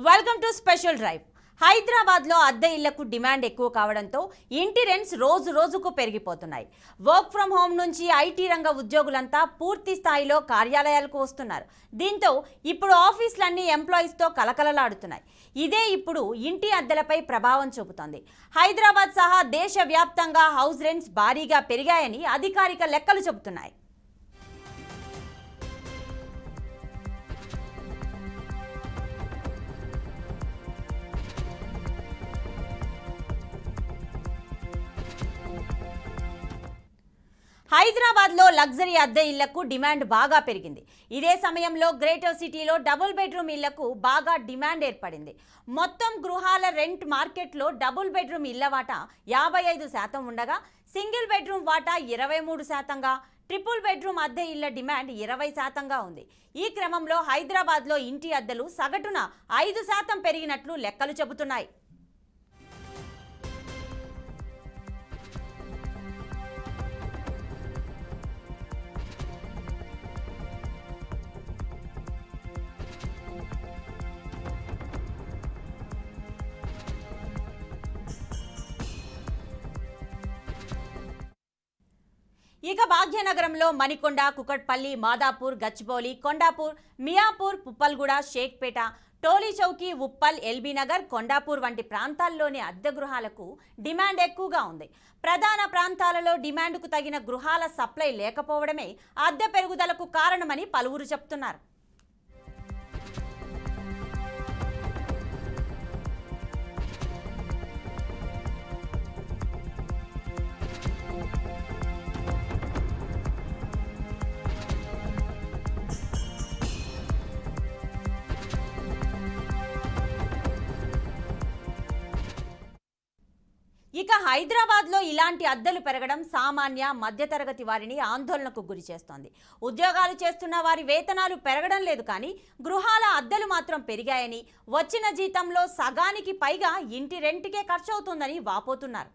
Welcome to special drive. హైదరాబాద్లో అద్దె ఇళ్లకు డిమాండ్ ఎక్కువ కావడంతో ఇంటి రెంట్స్ రోజు రోజుకు పెరిగిపోతున్నాయి. వర్క్ ఫ్రం హోమ్ నుంచి ఐటీ రంగ ఉద్యోగులంతా పూర్తి స్థాయిలో కార్యాలయాలకు వస్తున్నారు. దీంతో ఇప్పుడు ఆఫీసులన్నీ ఎంప్లాయీస్తో కలకలలాడుతున్నాయి. ఇదే ఇప్పుడు ఇంటి అద్దెలపై ప్రభావం చూపుతోంది. హైదరాబాద్ సహా దేశవ్యాప్తంగా హౌస్ రెంట్స్ భారీగా పెరిగాయని అధికారిక లెక్కలు చెబుతున్నాయి. హైదరాబాద్లో లగ్జరీ అద్దె ఇళ్లకు డిమాండ్ బాగా పెరిగింది. ఇదే సమయంలో గ్రేటర్ సిటీలో డబుల్ బెడ్రూమ్ ఇళ్లకు బాగా డిమాండ్ ఏర్పడింది. మొత్తం గృహాల రెంట్ మార్కెట్లో డబుల్ బెడ్రూమ్ ఇళ్ల వాటా 55% ఉండగా సింగిల్ బెడ్రూమ్ వాటా 23%గా, ట్రిపుల్ బెడ్రూమ్ అద్దె ఇళ్ల డిమాండ్ 20%గా ఉంది. ఈ క్రమంలో హైదరాబాద్లో ఇంటి అద్దెలు సగటున 5% పెరిగినట్లు లెక్కలు చెబుతున్నాయి. ఇక భాగ్యనగరంలో మణికొండ, కుకట్పల్లి, మాదాపూర్, గచ్చిబౌలి, కొండాపూర్, మియాపూర్, పుప్పల్గూడ, షేక్పేట, టోలీ చౌకీ, ఉప్పల్, ఎల్బీ నగర్, కొండాపూర్ వంటి ప్రాంతాల్లోని అద్దె గృహాలకు డిమాండ్ ఎక్కువగా ఉంది. ప్రధాన ప్రాంతాలలో డిమాండ్కు తగిన గృహాల సప్లై లేకపోవడమే అద్దె పెరుగుదలకు కారణమని పలువురు చెప్తున్నారు. ఇక హైదరాబాద్లో ఇలాంటి అద్దెలు పెరగడం సామాన్య మధ్యతరగతి వారిని ఆందోళనకు గురి చేస్తోంది. ఉద్యోగాలు చేస్తున్న వారి వేతనాలు పెరగడం లేదు, కానీ గృహాల అద్దెలు మాత్రం పెరిగాయని, వచ్చిన జీతంలో సగానికి పైగా ఇంటి రెంట్కే ఖర్చు అవుతుందని వాపోతున్నారు.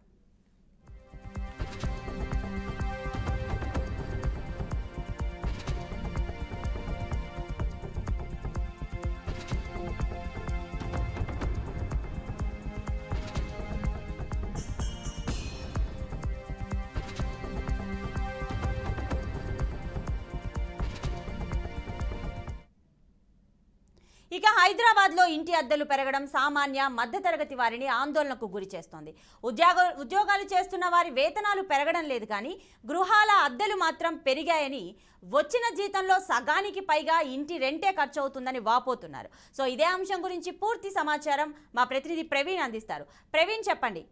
ఇక హైదరాబాద్లో ఇంటి అద్దెలు పెరగడం సామాన్య మధ్యతరగతి వారిని ఆందోళనకు గురి చేస్తోంది. ఉద్యోగాలు చేస్తున్న వారి వేతనాలు పెరగడం లేదు, కానీ గృహాల అద్దెలు మాత్రం పెరిగాయని, వచ్చిన జీతంలో సగానికి పైగా ఇంటి రెంటే ఖర్చు అవుతుందని వాపోతున్నారు. సో ఇదే అంశం గురించి పూర్తి సమాచారం మా ప్రతినిధి ప్రవీణ్ అందిస్తారు. ప్రవీణ్, చెప్పండి.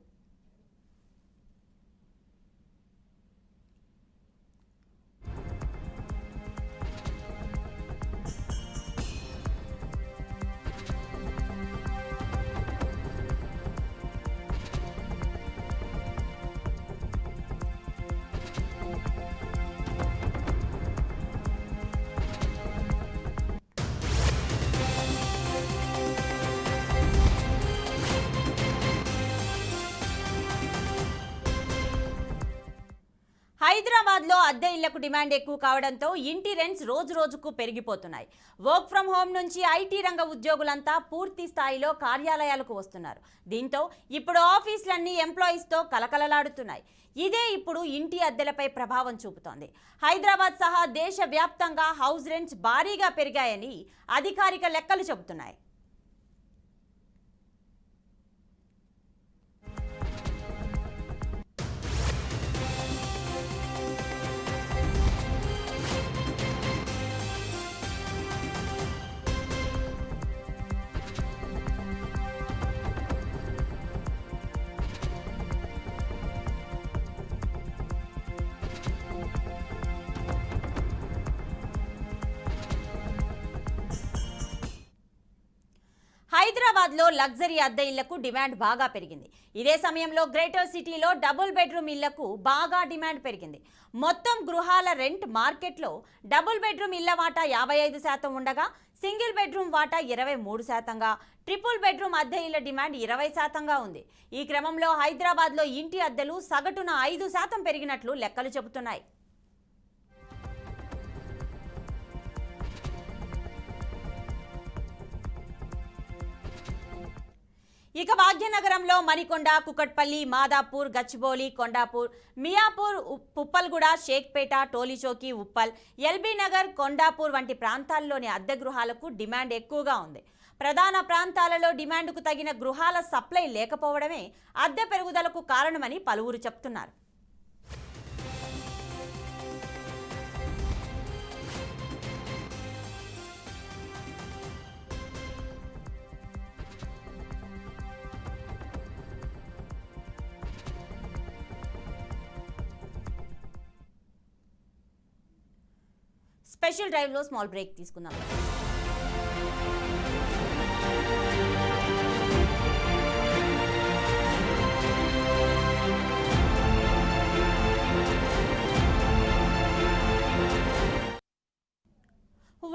హైదరాబాద్లో అద్దె ఇళ్లకు డిమాండ్ ఎక్కువ కావడంతో ఇంటి రెంట్స్ రోజు రోజుకు పెరిగిపోతున్నాయి. వర్క్ ఫ్రం హోమ్ నుంచి ఐటీ రంగ ఉద్యోగులంతా పూర్తి స్థాయిలో కార్యాలయాలకు వస్తున్నారు. దీంతో ఇప్పుడు ఆఫీసులన్నీ ఎంప్లాయీస్తో కలకలలాడుతున్నాయి. ఇదే ఇప్పుడు ఇంటి అద్దెలపై ప్రభావం చూపుతోంది. హైదరాబాద్ సహా దేశవ్యాప్తంగా హౌస్ రెంట్స్ భారీగా పెరిగాయని అధికారిక లెక్కలు చెబుతున్నాయి. హైదరాబాద్లో లగ్జరీ అద్దె ఇళ్లకు డిమాండ్ బాగా పెరిగింది. ఇదే సమయంలో గ్రేటర్ సిటీలో డబుల్ బెడ్రూమ్ ఇళ్లకు బాగా డిమాండ్ పెరిగింది. మొత్తం గృహాల రెంట్ మార్కెట్లో డబుల్ బెడ్రూమ్ ఇళ్ల వాటా 55% ఉండగా సింగిల్ బెడ్రూమ్ వాటా 23%గా, ట్రిపుల్ బెడ్రూమ్ అద్దె ఇళ్ల డిమాండ్ 20%గా ఉంది. ఈ క్రమంలో హైదరాబాద్లో ఇంటి అద్దెలు సగటున 5% పెరిగినట్లు లెక్కలు చెబుతున్నాయి. ఇక భాగ్యనగరంలో మణికొండ, కుకట్పల్లి, మాదాపూర్, గచ్చిబౌలి, కొండాపూర్, మియాపూర్, పుప్పల్గూడ, షేక్పేట, టోలీచౌకి, ఉప్పల్, ఎల్బీ నగర్, కొండాపూర్ వంటి ప్రాంతాల్లోని అద్దె గృహాలకు డిమాండ్ ఎక్కువగా ఉంది. ప్రధాన ప్రాంతాలలో డిమాండ్కు తగిన గృహాల సప్లై లేకపోవడమే అద్దె పెరుగుదలకు కారణమని పలువురు చెప్తున్నారు. స్పెషల్ డ్రైవ్లో స్మాల్ బ్రేక్ తీసుకుందాం.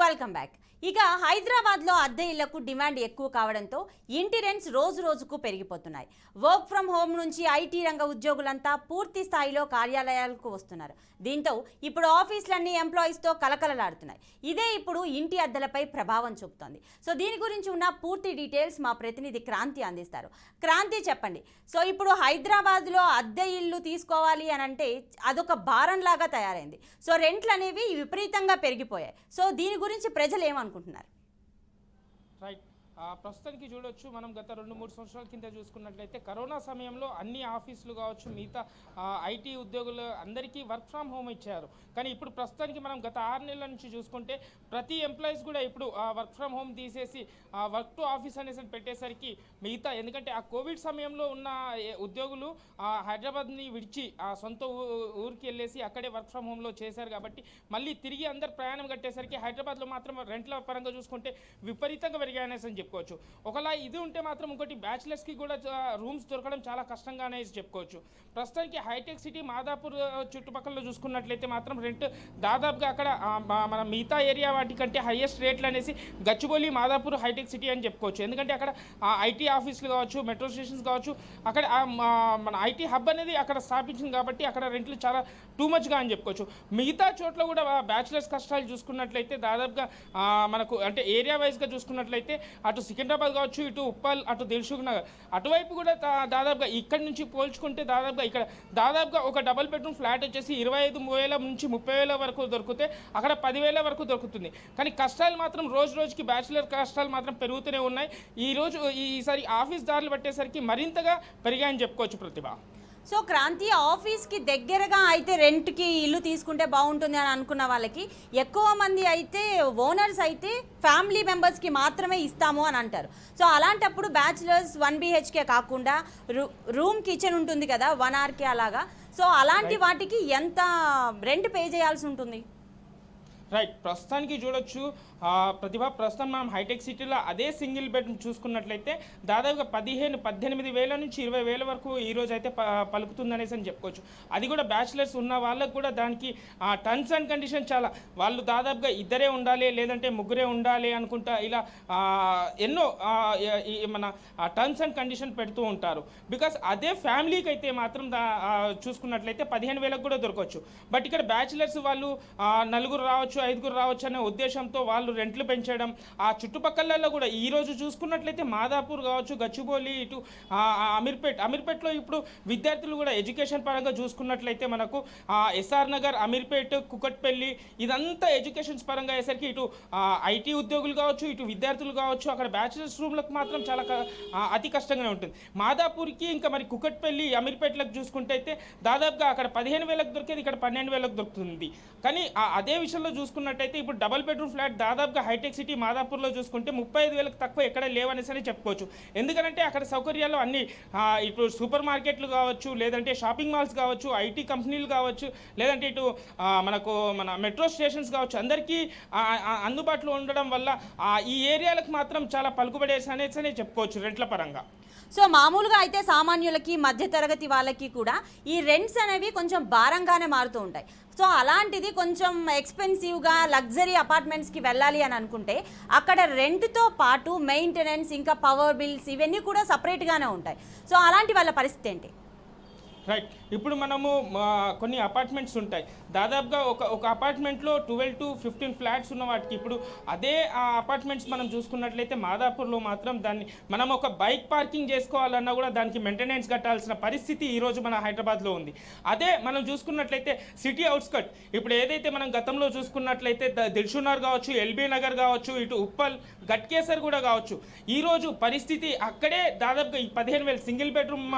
Welcome back. ఇక హైదరాబాద్లో అద్దె ఇళ్లకు డిమాండ్ ఎక్కువ కావడంతో ఇంటి రెంట్స్ రోజు రోజుకు పెరిగిపోతున్నాయి. వర్క్ ఫ్రమ్ హోమ్ నుంచి ఐటీ రంగ ఉద్యోగులంతా పూర్తి స్థాయిలో కార్యాలయాలకు వస్తున్నారు. దీంతో ఇప్పుడు ఆఫీసులన్నీ ఎంప్లాయీస్తో కలకలలాడుతున్నాయి. ఇదే ఇప్పుడు ఇంటి అద్దెలపై ప్రభావం చూపుతోంది. సో దీని గురించి ఉన్న పూర్తి డీటెయిల్స్ మా ప్రతినిధి క్రాంతి అందిస్తారు. క్రాంతి, చెప్పండి. సో ఇప్పుడు హైదరాబాద్లో అద్దె ఇల్లు తీసుకోవాలి అని అంటే అదొక భారంలాగా తయారైంది. సో రెంట్లు అనేవి విపరీతంగా పెరిగిపోయాయి. సో దీని గురించి ప్రజలు ఏమనుకుంటున్నారు? రైట్, ప్రస్తుతానికి చూడొచ్చు, మనం గత 2-3 సంవత్సరాల కింద చూసుకున్నట్లయితే కరోనా సమయంలో అన్ని ఆఫీసులు కావచ్చు, మిగతా ఐటీ ఉద్యోగులు అందరికీ వర్క్ ఫ్రమ్ హోమ్ ఇచ్చారు. కానీ ఇప్పుడు ప్రస్తుతానికి మనం గత 6 నెలల నుంచి చూసుకుంటే ప్రతి ఎంప్లాయీస్ కూడా ఇప్పుడు వర్క్ ఫ్రమ్ హోమ్ తీసేసి వర్క్ టు ఆఫీస్ అనేసి పెట్టేసరికి మిగతా, ఎందుకంటే ఆ కోవిడ్ సమయంలో ఉన్న ఉద్యోగులు హైదరాబాద్ని విడిచి సొంత ఊరికి వెళ్ళేసి అక్కడే వర్క్ ఫ్రమ్ హోమ్లో చేశారు. కాబట్టి మళ్ళీ తిరిగి అందరు ప్రయాణం కట్టేసరికి హైదరాబాద్లో మాత్రం రెంట్ల పరంగా చూసుకుంటే విపరీతంగా పెరిగాయనేసి అని చెప్పుకోవచ్చు. ఒకలా ఇది ఉంటే మాత్రం ఇంకోటి బ్యాచిలర్స్కి కూడా రూమ్స్ దొరకడం చాలా కష్టంగా అనేసి చెప్పుకోవచ్చు. ప్రస్తుతానికి హైటెక్ సిటీ మాదాపూర్ చుట్టుపక్కల చూసుకున్నట్లయితే మాత్రం రెంట్ దాదాపుగా అక్కడ మన మిగతా ఏరియా వాటికంటే హైయెస్ట్ రేట్లు అనేసి గచ్చిబౌలి, మాదాపూర్, హైటెక్ సిటీ అని చెప్పుకోవచ్చు. ఎందుకంటే అక్కడ ఐటీ ఆఫీసులు కావచ్చు, మెట్రో స్టేషన్స్ కావచ్చు, అక్కడ మన ఐటీ హబ్ అనేది అక్కడ స్థాపించింది కాబట్టి అక్కడ రెంట్లు చాలా టూ మచ్గా అని చెప్పుకోవచ్చు. మిగతా చోట్ల కూడా బ్యాచిలర్స్ కష్టాలు చూసుకున్నట్లయితే దాదాపుగా మనకు అంటే ఏరియా వైజ్గా చూసుకున్నట్లయితే అటు సికింద్రాబాద్ కావచ్చు, ఇటు ఉప్పల్, అటు దిల్సుఖ్ నగర్ అటువైపు కూడా దాదాపుగా ఇక్కడి నుంచి పోల్చుకుంటే దాదాపుగా ఇక్కడ దాదాపుగా ఒక డబుల్ బెడ్రూమ్ ఫ్లాట్ వచ్చేసి 25,000 నుంచి 30,000 వరకు దొరికితే అక్కడ 10,000 వరకు దొరుకుతుంది. కానీ కష్టాలు మాత్రం రోజు రోజుకి బ్యాచిలర్ కష్టాలు మాత్రం పెరుగుతూనే ఉన్నాయి. ఈసారి ఆఫీస్ దారులు పట్టేసరికి మరింతగా పెరిగాయని చెప్పుకోవచ్చు. ప్రతిభ, సో క్రాంతి, ఆఫీస్కి దగ్గరగా అయితే రెంట్కి ఇల్లు తీసుకుంటే బాగుంటుంది అని అనుకున్న వాళ్ళకి ఎక్కువ మంది అయితే ఓనర్స్ అయితే ఫ్యామిలీ మెంబర్స్కి మాత్రమే ఇస్తాము అని అంటారు. సో అలాంటప్పుడు బ్యాచిలర్స్ 1 BHK కాకుండా రూమ్ కిచెన్ ఉంటుంది కదా, 1 RK అలాగా, సో అలాంటి వాటికి ఎంత రెంట్ పే చేయాల్సి ఉంటుంది? రైట్, ప్రస్తుతానికి చూడొచ్చు ప్రతిభ, ప్రస్తుతం మనం హైటెక్ సిటీలో అదే సింగిల్ బెడ్ చూసుకున్నట్లయితే దాదాపుగా 18,000 నుంచి 20,000 వరకు ఈరోజు అయితే పలుకుతుందనేసి అని చెప్పుకోవచ్చు. అది కూడా బ్యాచిలర్స్ ఉన్న వాళ్ళకు కూడా దానికి టర్మ్స్ అండ్ కండిషన్ చాలా, వాళ్ళు దాదాపుగా ఇద్దరే ఉండాలి లేదంటే ముగ్గురే ఉండాలి అనుకుంటా ఇలా ఎన్నో మన టర్మ్స్ అండ్ కండిషన్ పెడుతూ ఉంటారు. బికాస్ అదే ఫ్యామిలీకి అయితే మాత్రం చూసుకున్నట్లయితే 15,000 కూడా దొరకవచ్చు. బట్ ఇక్కడ బ్యాచిలర్స్ వాళ్ళు 4 రావచ్చు, 5 రావచ్చు అనే ఉద్దేశంతో వాళ్ళు రెంట్లు పెంచడం, ఆ చుట్టుపక్కలలో కూడా ఈరోజు చూసుకున్నట్లయితే మాదాపూర్ కావచ్చు, గచ్చిబౌలి, ఇటు అమీర్పేట్లో ఇప్పుడు విద్యార్థులు కూడా ఎడ్యుకేషన్ పరంగా చూసుకున్నట్లయితే మనకు SR నగర్, అమీర్పేట్, కుకట్పల్లి ఇదంతా ఎడ్యుకేషన్స్ పరంగా అయ్యేసరికి ఇటు ఐటీ ఉద్యోగులు కావచ్చు, ఇటు విద్యార్థులు కావచ్చు, అక్కడ బ్యాచిలర్స్ రూమ్లకు మాత్రం చాలా అతి కష్టంగానే ఉంటుంది. మాదాపూర్కి ఇంకా మరి కుకట్పల్లి, అమీర్పేట్లకు చూసుకుంటే అయితే దాదాపుగా అక్కడ 15,000 దొరికేది ఇక్కడ 12,000 దొరుకుతుంది. కానీ అదే విషయంలో చూసుకున్నట్టయితే ఇప్పుడు డబుల్ బెడ్రూమ్ ఫ్లాట్ దాదాపుగా హైటెక్ సిటీ మాదాపూర్లో చూసుకుంటే 35,000 తక్కువ ఎక్కడ లేవనేసి అని చెప్పుకోవచ్చు. ఎందుకంటే అక్కడ సౌకర్యాలు అన్ని ఇప్పుడు సూపర్ మార్కెట్లు కావచ్చు, లేదంటే షాపింగ్ మాల్స్ కావచ్చు, ఐటీ కంపెనీలు కావచ్చు, లేదంటే ఇటు మన మెట్రో స్టేషన్స్ కావచ్చు, అందరికీ అందుబాటులో ఉండడం వల్ల ఈ ఏరియాలకు మాత్రం చాలా పలుకుబడేసి అనేసి చెప్పుకోవచ్చు రెంట్ల పరంగా. సో మామూలుగా అయితే సామాన్యులకి, మధ్యతరగతి వాళ్ళకి కూడా ఈ రెంట్స్ అనేవి కొంచెం భారంగానే మారుతూ ఉంటాయి. సో అలాంటిది కొంచెం ఎక్స్పెన్సివ్గా లగ్జరీ అపార్ట్మెంట్స్కి వెళ్ళాలి అని అనుకుంటే అక్కడ రెంట్తో పాటు మెయింటెనెన్స్, ఇంకా పవర్ బిల్స్ ఇవన్నీ కూడా సపరేట్గానే ఉంటాయి. సో అలాంటి వాళ్ళ పరిస్థితి ఏంటి? రైట్. ఇప్పుడు మనము కొన్ని అపార్ట్మెంట్స్ ఉంటాయి. దాదాపుగా ఒక అపార్ట్మెంట్లో 12 to 15 ఫ్లాట్స్ ఉన్న వాటికి ఇప్పుడు అదే ఆ అపార్ట్మెంట్స్ మనం చూసుకున్నట్లయితే మాదాపూర్లో మాత్రం దాన్ని మనం ఒక బైక్ పార్కింగ్ చేసుకోవాలన్నా కూడా దానికి మెయింటెనెన్స్ కట్టాల్సిన పరిస్థితి ఈరోజు మన హైదరాబాద్లో ఉంది. అదే మనం చూసుకున్నట్లయితే సిటీ అవుట్స్కట్ ఇప్పుడు ఏదైతే మనం గతంలో చూసుకున్నట్లయితే దిల్షునగర్ కావచ్చు, ఎల్బీ నగర్ కావచ్చు, ఇటు ఉప్పల్ గట్కేసర్ కూడా కావచ్చు, ఈరోజు పరిస్థితి అక్కడే దాదాపుగా ఈ 15,000 సింగిల్ బెడ్రూమ్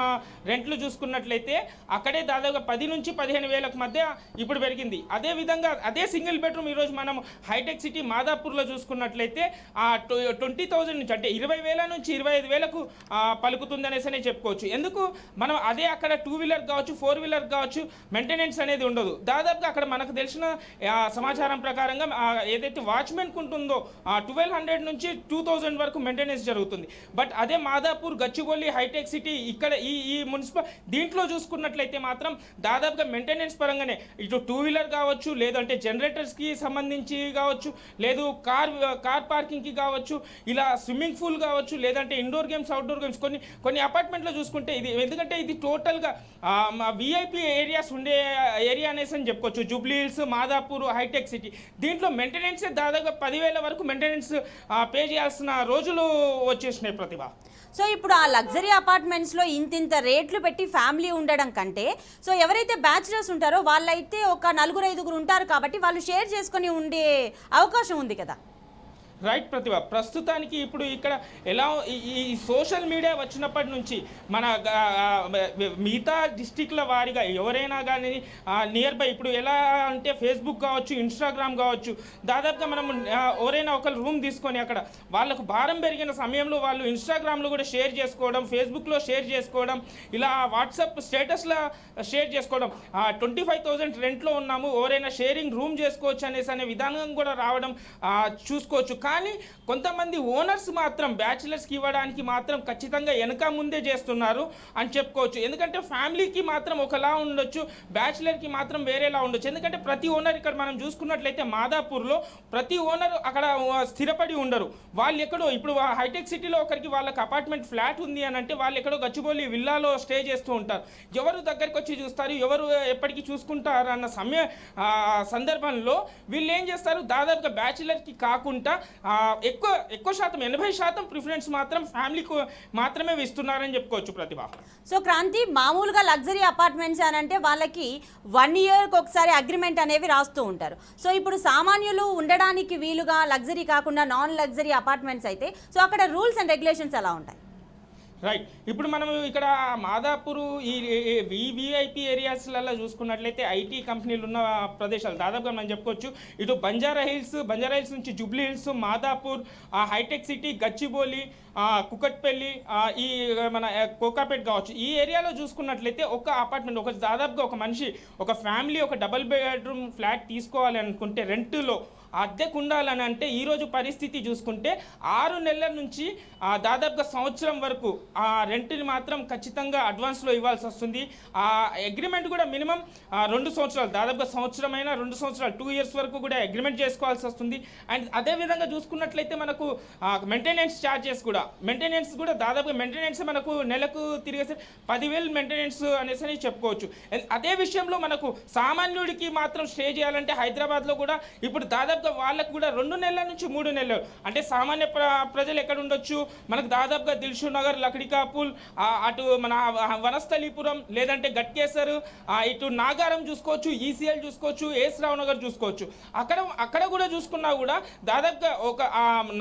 రెంట్లు చూసుకున్నట్లయితే అక్కడే దాదాపుగా 10 నుంచి 15,000 మధ్య ఇప్పుడు పెరిగింది. అదేవిధంగా అదే సింగిల్ బెడ్రూమ్ ఈరోజు మనం హైటెక్ సిటీ మాదాపూర్లో చూసుకున్నట్లయితే 20,000 నుంచి అంటే 20,000 నుంచి 25,000కు పలుకుతుంది అనేసి చెప్పుకోవచ్చు. ఎందుకు మనం అదే అక్కడ 2 వీలర్ కావచ్చు, 4 వీలర్ కావచ్చు, మెయింటెనెన్స్ అనేది ఉండదు. దాదాపుగా అక్కడ మనకు తెలిసిన సమాచారం ప్రకారంగా ఏదైతే వాచ్మెన్కి ఉంటుందో 1,200 నుంచి 2,000 వరకు మెయింటెనెన్స్ జరుగుతుంది. బట్ అదే మాదాపూర్, గచ్చిబౌలి, హైటెక్ సిటీ ఇక్కడ ఈ మున్సిపల్ దీంట్లో చూసుకున్నట్లయితే మాత్రం దాదాపుగా మెయింటెనెన్స్ పరంగానే ఇటు 2 వీలర్ కావచ్చు, లేదంటే జనరేటర్స్కి సంబంధించి కావచ్చు, లేదు కార్ పార్కింగ్కి కావచ్చు, ఇలా స్విమ్మింగ్ పూల్ కావచ్చు, లేదంటే ఇండోర్ గేమ్స్, అవుట్డోర్ గేమ్స్ కొన్ని అపార్ట్మెంట్లో చూసుకుంటే ఇది ఎందుకంటే ఇది టోటల్గా విఐపి ఏరియాస్ ఉండే ఏరియా అనేసి అని చెప్పుకోవచ్చు. జూబ్లీ హిల్స్, మాదాపూర్, హైటెక్ సిటీ దీంట్లో మెయింటెనెన్స్ దాదాపుగా 10,000 వరకు మెయింటెనెన్స్ పే చేయాల్సిన రోజులు వచ్చేసినాయి ప్రతిభ. సో ఇప్పుడు ఆ లగ్జరీ అపార్ట్మెంట్స్లో ఇంతింత రేట్లు పెట్టి ఫ్యామిలీ ఉండడం కంటే సో ఎవరైతే బ్యాచిలర్స్ ఉంటారో వాళ్ళైతే ఒక 4-5 ఉంటారు కాబట్టి వాళ్ళు షేర్ చేసుకొని ఉండే అవకాశం ఉంది కదా. రైట్ ప్రతిభ. ప్రస్తుతానికి ఇప్పుడు ఇక్కడ ఎలా ఈ సోషల్ మీడియా వచ్చినప్పటి నుంచి మన మిగతా డిస్టిక్ల వారీగా ఎవరైనా కానీ నియర్ బై ఇప్పుడు ఎలా అంటే ఫేస్బుక్ కావచ్చు, ఇన్స్టాగ్రామ్ కావచ్చు, దాదాపుగా మనం ఎవరైనా ఒకరు రూమ్ తీసుకొని అక్కడ వాళ్ళకు భారం పెరిగిన సమయంలో వాళ్ళు ఇన్స్టాగ్రామ్లో కూడా షేర్ చేసుకోవడం, ఫేస్బుక్లో షేర్ చేసుకోవడం, ఇలా వాట్సాప్ స్టేటస్లో షేర్ చేసుకోవడం, 25,000 రెంట్లో ఉన్నాము, ఎవరైనా షేరింగ్ రూమ్ చేసుకోవచ్చు అనే విధానం కూడా రావడం చూసుకోవచ్చు. కానీ కొంతమంది ఓనర్స్ మాత్రం బ్యాచిలర్స్కి ఇవ్వడానికి మాత్రం ఖచ్చితంగా వెనక ముందే చేస్తున్నారు అని చెప్పుకోవచ్చు. ఎందుకంటే ఫ్యామిలీకి మాత్రం ఒకలా ఉండొచ్చు, బ్యాచిలర్కి మాత్రం వేరేలా ఉండొచ్చు. ఎందుకంటే ప్రతి ఓనర్ ఇక్కడ మనం చూసుకున్నట్లయితే మాదాపూర్లో ప్రతి ఓనర్ అక్కడ స్థిరపడి ఉండరు. వాళ్ళు ఎక్కడో ఇప్పుడు హైటెక్ సిటీలో ఒకరికి వాళ్ళకి అపార్ట్మెంట్ ఫ్లాట్ ఉంది అని అంటే వాళ్ళు ఎక్కడో గచ్చిబౌలి విల్లాలో స్టే చేస్తూ ఉంటారు. ఎవరు దగ్గరికి వచ్చి చూస్తారు, ఎవరు ఎప్పటికీ చూసుకుంటారు అన్న సందర్భంలో వీళ్ళు ఏం చేస్తారు, దాదాపుగా బ్యాచిలర్కి కాకుండా ఎక్కువ శాతం 80% ప్రిఫరెన్స్ మాత్రం ఫ్యామిలీకి మాత్రమే ఇస్తున్నారని చెప్పుకోవచ్చు ప్రతిభ. సో క్రాంతి, మామూలుగా లగ్జరీ అపార్ట్మెంట్స్ అని అంటే వాళ్ళకి 1 ఇయర్కి ఒకసారి అగ్రిమెంట్ అనేవి రాస్తూ ఉంటారు. సో ఇప్పుడు సామాన్యులు ఉండడానికి వీలుగా లగ్జరీ కాకుండా నాన్ లగ్జరీ అపార్ట్మెంట్స్ అయితే సో అక్కడ రూల్స్ అండ్ రెగ్యులేషన్స్ ఎలా ఉంటాయి? రైట్. ఇప్పుడు మనం ఇక్కడ మాదాపూర్ ఈ విఐపి ఏరియాస్లలో చూసుకున్నట్లయితే ఐటీ కంపెనీలు ఉన్న ప్రదేశాలు దాదాపుగా మనం చెప్పుకోవచ్చు. ఇటు బంజారా హిల్స్ నుంచి జూబ్లీ హిల్స్, మాదాపూర్, హైటెక్ సిటీ, గచ్చిబౌలి, కుకట్పల్లి, ఈ మన కోకాపేట్ కావచ్చు, ఈ ఏరియాలో చూసుకున్నట్లయితే ఒక అపార్ట్మెంట్ దాదాపుగా ఒక మనిషి, ఒక ఫ్యామిలీ ఒక డబుల్ బెడ్రూమ్ ఫ్లాట్ తీసుకోవాలి అనుకుంటే రెంట్లో అద్దెకు ఉండాలని అంటే ఈరోజు పరిస్థితి చూసుకుంటే 6 నెలల నుంచి దాదాపుగా సంవత్సరం వరకు ఆ రెంట్ని మాత్రం ఖచ్చితంగా అడ్వాన్స్లో ఇవ్వాల్సి వస్తుంది. ఆ అగ్రిమెంట్ కూడా మినిమం 2 సంవత్సరాలు, దాదాపుగా సంవత్సరమైనా 2 సంవత్సరాలు 2 ఇయర్స్ వరకు కూడా అగ్రిమెంట్ చేసుకోవాల్సి వస్తుంది. అండ్ అదేవిధంగా చూసుకున్నట్లయితే మనకు మెయింటెనెన్స్ ఛార్జెస్ కూడా దాదాపుగా మెయింటెనెన్స్ మనకు నెలకు తిరిగేసరి 10,000 మెయింటెనెన్స్ అనేసి చెప్పుకోవచ్చు. అదే విషయంలో మనకు సామాన్యుడికి మాత్రం స్టే చేయాలంటే హైదరాబాద్లో కూడా ఇప్పుడు దాదాపుగా వాళ్ళకు కూడా 2 నెలల నుంచి 3 నెలలు అంటే సామాన్య ప్రజలు ఎక్కడ ఉండొచ్చు, మనకు దాదాపుగా దిల్షునగర్, లక్డికాపుల్, అటు మన వనస్థలీపురం, లేదంటే గట్కేసర్, ఇటు నాగారం చూసుకోవచ్చు, ఈసీఎల్ చూసుకోవచ్చు, ఏస్ రావు నగర్ చూసుకోవచ్చు. అక్కడ కూడా చూసుకున్నా కూడా దాదాపుగా ఒక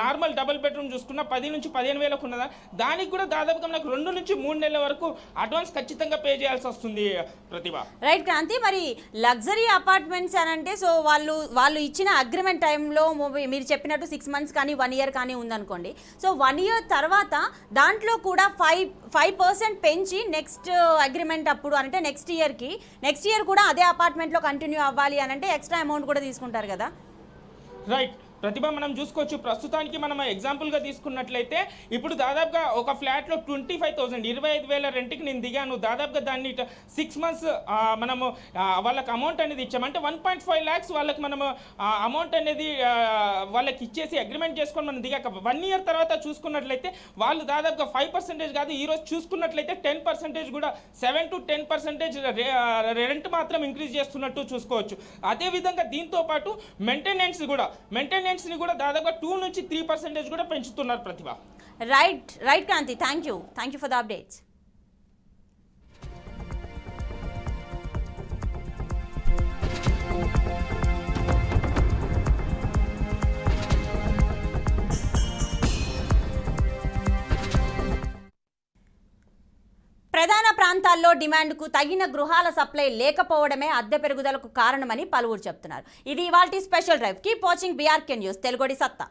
నార్మల్ డబుల్ బెడ్రూమ్ చూసుకున్నా 10 నుంచి 15,000 ఉన్నదా, దానికి కూడా దాదాపుగా మనకు 2 నుంచి 3 నెలల వరకు అడ్వాన్స్ ఖచ్చితంగా పే చేయాల్సి వస్తుంది ప్రతిభ. రైట్ క్రాంతి, మరి లగ్జరీ అపార్ట్మెంట్స్ అని అంటే సో వాళ్ళు ఇచ్చిన అగ్రిమెంట్ టైంలో మీరు చెప్పినట్టు 6 మంత్స్ కానీ 1 ఇయర్ కానీ ఉందనుకోండి. సో 1 ఇయర్ తర్వాత దాంట్లో కూడా 5% పెంచి నెక్స్ట్ అగ్రిమెంట్ అప్పుడు అంటే నెక్స్ట్ ఇయర్ కూడా అదే అపార్ట్మెంట్లో కంటిన్యూ అవ్వాలి అని అంటే ఎక్స్ట్రా అమౌంట్ కూడా తీసుకుంటారు కదా. రైట్ ప్రతిభ మనం చూసుకోవచ్చు. ప్రస్తుతానికి మనం ఎగ్జాంపుల్గా తీసుకున్నట్లయితే ఇప్పుడు దాదాపుగా ఒక ఫ్లాట్లో 25,000 25,000 రెంట్కి నేను దిగాను. దాదాపుగా దాన్ని 6 మంత్స్ మనము వాళ్ళకి అమౌంట్ అనేది ఇచ్చాము. అంటే 1.5 lakhs వాళ్ళకి మనము అమౌంట్ అనేది వాళ్ళకి ఇచ్చేసి అగ్రిమెంట్ చేసుకొని మనం దిగాక 1 year తర్వాత చూసుకున్నట్లయితే వాళ్ళు దాదాపుగా 5% కాదు, ఈరోజు చూసుకున్నట్లయితే 10% కూడా 7 to 10% రెంట్ మాత్రం ఇంక్రీజ్ చేస్తున్నట్టు చూసుకోవచ్చు. అదేవిధంగా దీంతో పాటు మెయింటెనెన్స్ని కూడా దాదాపుగా 2 నుంచి 3% కూడా పెంచుతున్నారు Pratibha. Right Kranthi, thank you for the updates. ప్రధాన ప్రాంతాల్లో డిమాండ్కు తగిన గృహాల సప్లై లేకపోవడమే అద్దె పెరుగుదలకు కారణమని పలువురు చెప్తున్నారు. ఇది ఇవాల్టి special drive. Keep watching BRK news తెలుగుడి సత్తా.